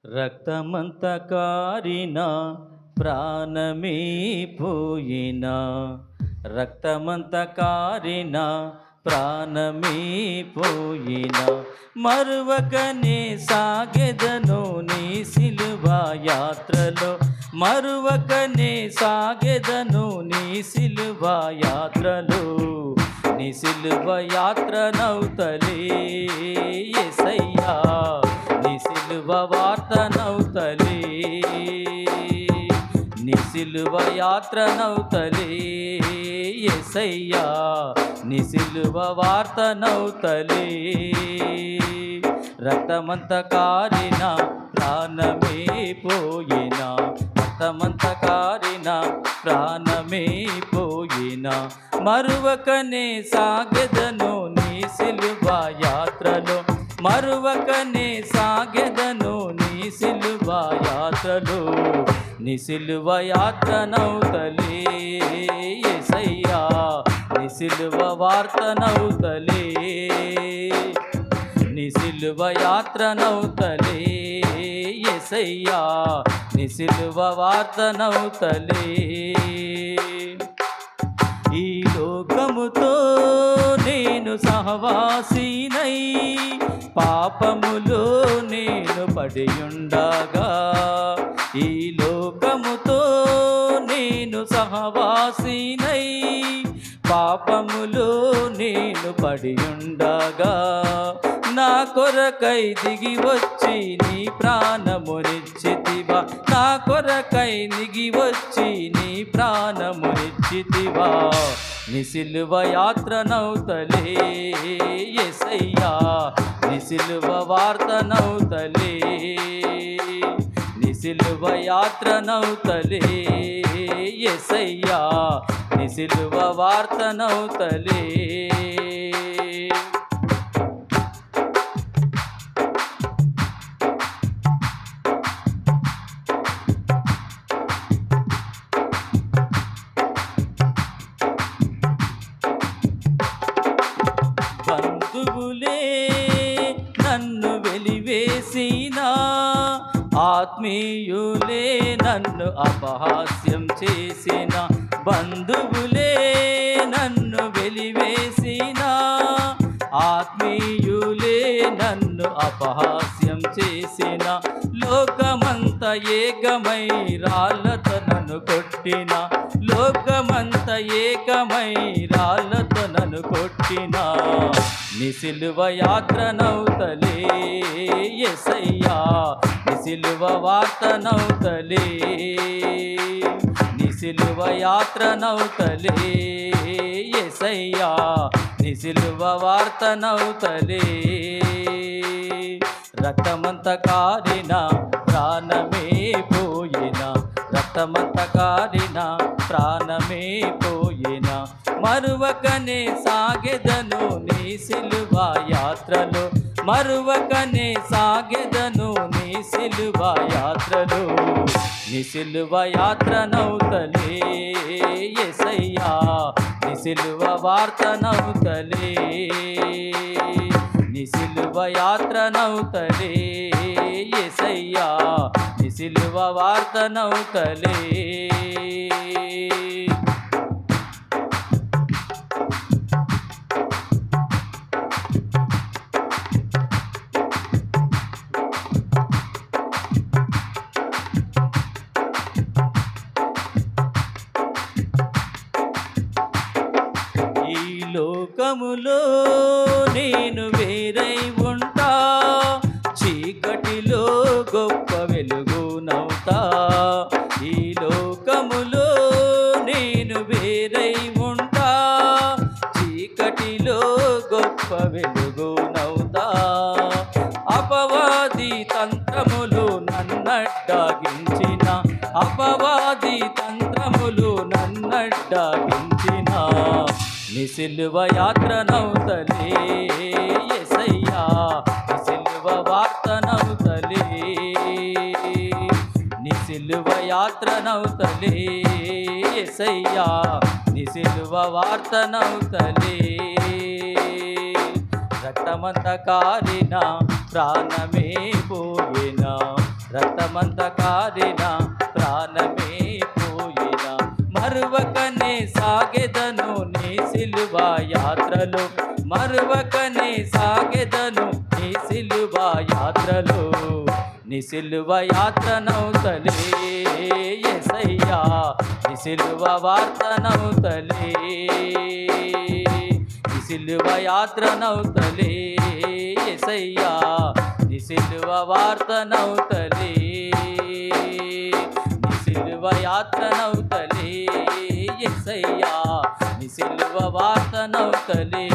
రక్తమంత కారిన ప్రాణమే పోయినా, రక్తమంత కారిన ప్రాణమే పోయినా, మరువకనే సాగెదను నీ సిలువ యాత్రలో, మరువకనే సాగెదను నీ సిలువ యాత్రలో. నీ సిలువ యాత్ర నౌతలే యేసయ్యా, నీ సిలువ వార్త నౌతలే, నీ సిలువ యాత్ర నౌతలే యేసయ్యా, నీ సిలువ వార్త నౌతలే. రక్తమంత కారిన ప్రాణమే పోయినా, రక్తమంత కారిన ప్రాణమే పోయినా, మరువకనే సాగెదను నీ సిలువ యాత్రలో, మరువకనే సాగెదను నీ సిలువ యాత్రలో. నీ సిలువ యాత్ర నౌతలే యేసయ్యా, నీ సిలువ వార్త నౌతలే, నీ సిలువ యాత్ర నౌతలే యేసయ్యా, నీ సిలువ వార్త నౌతలే. ఈ లోకముతో నేను సహవాసినై, పాపములో నేను పడియుండగా, ఈ లోకముతో నేను సహవాసినై, పాపములో నేను పడియుండగా, నా కొరకై దిగి వచ్చి నీ ప్రాణమునిచ్చితివా, నా కొరకై దిగి వచ్చి నీ ప్రాణమునిచ్చితివా. నీ సిలువ యాత్ర నౌతలే యేసయ్యా, నీ సిలువ వార్త నౌతలే, నీ సిలువ యాత్ర నౌతలే యేసయ్యా, నీ సిలువ వార్త నౌతలే. బంధువులే నన్ను వెలివేసినా, ఆత్మీయులే నన్ను అపహాస్యం చేసిన, బంధువులే నన్ను వెలివేసినా, ఆత్మీయులే నన్ను అపహాస్యం చేసిన, లోకమంత ఏకమై రాళ్ళతో నన్ను కొట్టిన, లోకమంత ఏకమై రాళ్ళతో నన్ను కొట్టిన, నీ సిలువ యాత్ర నౌతలే యేసయ్యా, నీ సిలువ వార్త నౌతలే, నీ సిలువ యాత్ర నౌతలే యేసయ్యా, నీ సిలువ వార్త నౌతలే. రక్తమంత కారిన ప్రాణమే పోయినా, రక్తమంత కారిన ప్రాణమే పోయినా, మరువకనే సాగెదను నీ సిలువ యాత్రలో, మరువకనే సాగెదను నీ సిలువ యాత్రలో. నీ సిలువ యాత్ర నౌతలే యేసయ్యా, నీ సిలువ వార్త నౌతలే, నీ సిలువ యాత్ర నౌతలే యేసయ్యా, నీ సిలువ వార్త నౌతలే. ఈ లోకములో నేను వేరై ఉంటా, చీకటిలో గొప్ప వెలుగునవుతా, ఈ లోకములో నేను వేరై ఉంటా, చీకటిలో గొప్ప వెలుగునవుతా, అపవాది తంత్రములు నన్నడ్డాగించిన, అపవాది తంత్రములు నన్నడ్డాగించిన, నీ సిలువ యాత్ర నౌతలే యేసయ్యా, నీ సిలువ వార్త నౌతలే, నీ సిలువ యాత్ర నౌతలే యేసయ్యా, నీ సిలువ వార్త నౌతలే. రక్తమంత కారిన ప్రాణమే పోయినా, రక్తమంత కారిన ప్రాణమే పోయిన మరువకనే సాగెదను నీ సిలువ యాత్రలో మరువకనే సాగెదను నీ సిలువ యాత్రలో నీ సిలువ యాత్రనౌతలే యేసయ్యా నీ సిలువ వార్తనౌతలే నీ సిలువ యాత్రనౌతలే యేసయ్యా నీ సిలువ వార్తనౌతలే నీ సిలువ యాత్రనౌతలే యేసయ్యా నీ సిలువ వార్తనౌతలే